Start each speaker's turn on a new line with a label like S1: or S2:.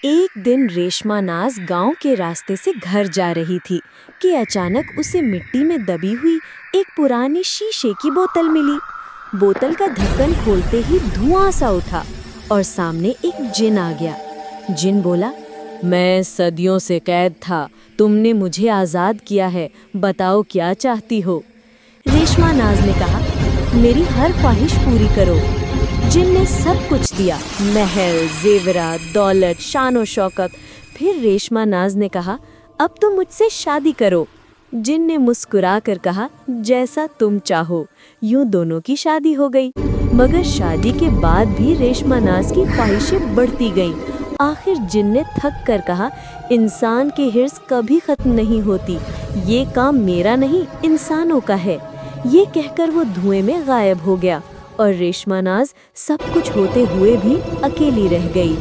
S1: ایک दिन रेशमा नाज गांव के रास्ते से घर जा रही थी कि अचानक उसे मिट्टी में दबी हुई एक पुरानी शीशे की बोतल मिली। बोतल का ढक्कन खोलते ही धुआं सा उठा और सामने एक जिन आ गया। जिन बोला, मैं सदियों से कैद था, तुमने मुझे आजाद किया है, बताओ क्या चाहती हो। रेशमा नाज ने कहा, मेरी हर ख्वाहिश पूरी करो। जिन ने सब कुछ दिया, महल, जेवरात, दौलत, शान शौकत। फिर रेशमा नाज ने कहा, अब तुम मुझसे शादी करो। जिन ने मुस्कुरा कर कहा, जैसा तुम चाहो। यूं दोनों की शादी हो गई। मगर शादी के बाद भी रेशमा नाज की ख्वाहिशें बढ़ती गईं। आखिर जिन ने थक कर कहा, इंसान की हिर्स कभी खत्म नहीं होती, ये काम मेरा नहीं इंसानों का है। ये कहकर वो धुएं में गायब हो गया और रेशमा नाज सब कुछ होते हुए भी अकेली रह गई।